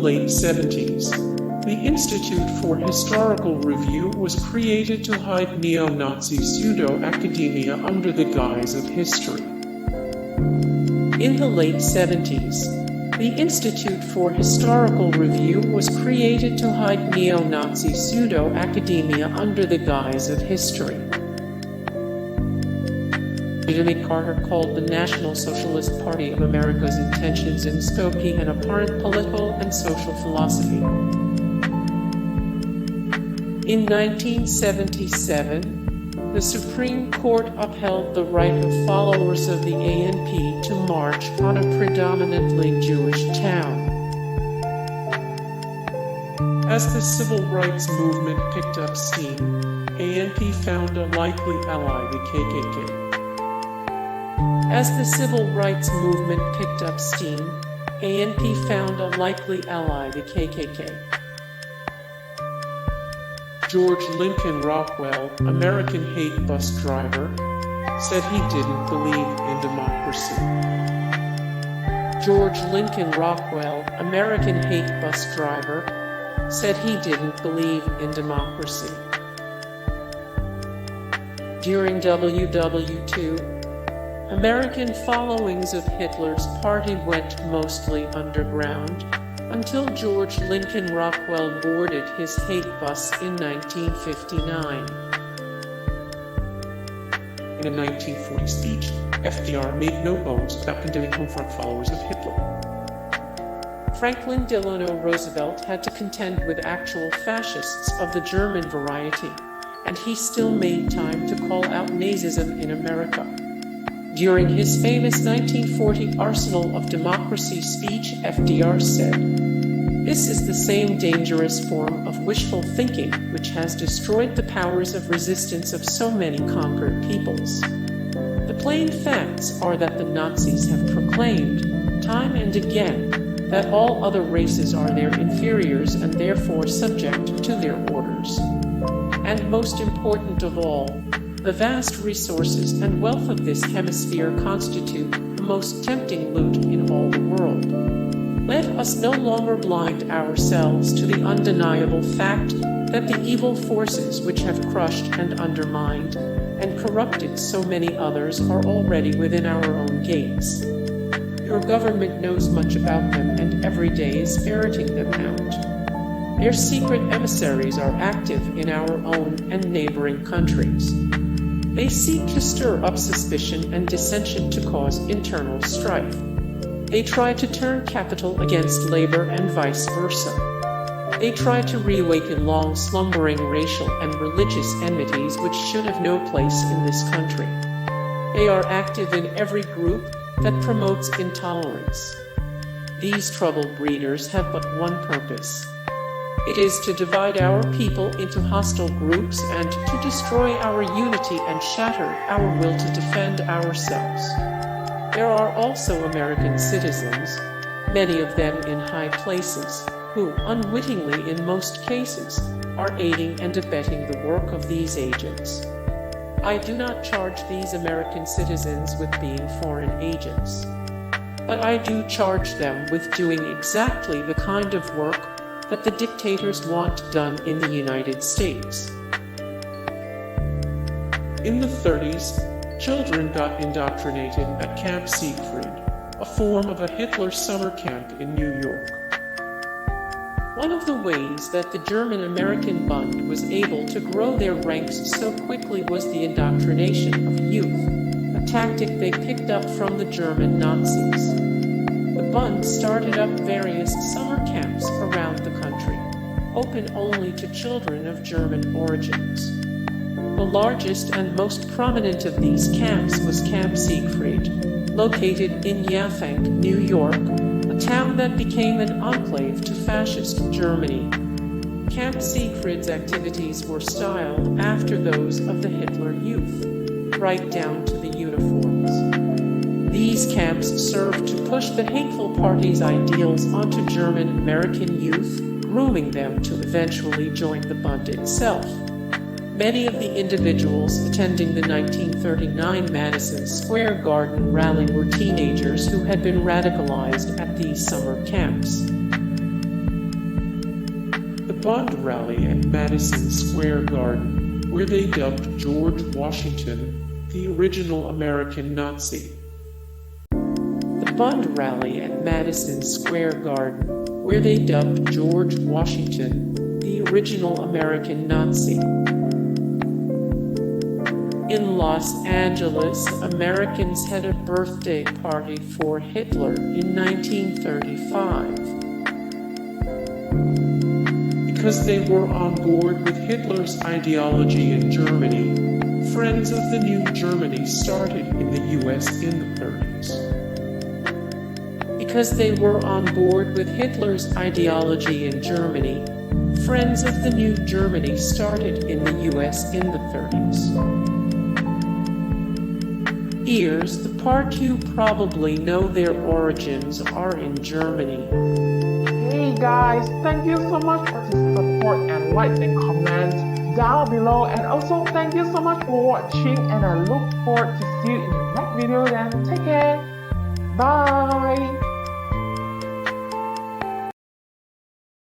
late 70s, the Institute for Historical Review was created to hide neo-Nazi pseudo-academia under the guise of history. In the late 70s, the Institute for Historical Review was created to hide neo-Nazi pseudo-academia under the guise of history. Jimmy Carter called the National Socialist Party of America's intentions in Skokie an abhorrent political and social philosophy. In 1977, the Supreme Court upheld the right of followers of the ANP to march on a predominantly Jewish town. As the civil rights movement picked up steam, ANP found a likely ally, the KKK. As the civil rights movement picked up steam, ANP found a likely ally, the KKK. George Lincoln Rockwell, American hate bus driver, said he didn't believe in democracy. George Lincoln Rockwell, American hate bus driver, said he didn't believe in democracy. During WWII, American followings of Hitler's party went mostly underground, until George Lincoln Rockwell boarded his hate bus in 1959. In a 1940 speech, FDR made no bones about condemning Homefront followers of Hitler. Franklin Delano Roosevelt had to contend with actual fascists of the German variety, and he still made time to call out Nazism in America. During his famous 1940 Arsenal of Democracy speech, FDR said, "This is the same dangerous form of wishful thinking which has destroyed the powers of resistance of so many conquered peoples. The plain facts are that the Nazis have proclaimed, time and again, that all other races are their inferiors and therefore subject to their orders. And most important of all, the vast resources and wealth of this hemisphere constitute the most tempting loot in all the world. Let us no longer blind ourselves to the undeniable fact that the evil forces which have crushed and undermined and corrupted so many others are already within our own gates. Your government knows much about them and every day is ferreting them out. Their secret emissaries are active in our own and neighboring countries. They seek to stir up suspicion and dissension to cause internal strife. They try to turn capital against labor and vice versa. They try to reawaken long slumbering racial and religious enmities which should have no place in this country. They are active in every group that promotes intolerance. These trouble breeders have but one purpose. It is to divide our people into hostile groups and to destroy our unity and shatter our will to defend ourselves. There are also American citizens, many of them in high places, who, unwittingly in most cases, are aiding and abetting the work of these agents. I do not charge these American citizens with being foreign agents, but I do charge them with doing exactly the kind of work that the dictators want done in the United States. In the 30s, children got indoctrinated at Camp Siegfried, a form of a Hitler summer camp in New York. One of the ways that the German-American Bund was able to grow their ranks so quickly was the indoctrination of youth, a tactic they picked up from the German Nazis. The Bund started up various summer camps around the country, open only to children of German origins. The largest and most prominent of these camps was Camp Siegfried, located in Yaphank, New York, a town that became an enclave to fascist Germany. Camp Siegfried's activities were styled after those of the Hitler Youth, right down to the uniforms. These camps served to push the hateful party's ideals onto German American youth, grooming them to eventually join the Bund itself. Many of the individuals attending the 1939 Madison Square Garden rally were teenagers who had been radicalized at these summer camps. Bund rally at Madison Square Garden, where they dubbed George Washington the original American Nazi. The Bund rally at Madison Square Garden, where they dubbed George Washington the original American Nazi. In Los Angeles, Americans had a birthday party for Hitler in 1935. Because they were on board with Hitler's ideology in Germany, Friends of the New Germany started in the US in the 30s. Because they were on board with Hitler's ideology in Germany, Friends of the New Germany started in the US in the 30s. Ears, the part you probably know their origins are in Germany. Hey guys, thank you so much for the support and likes and comments down below, and also thank you so much for watching, and I look forward to see you in the next video. Then take care, bye.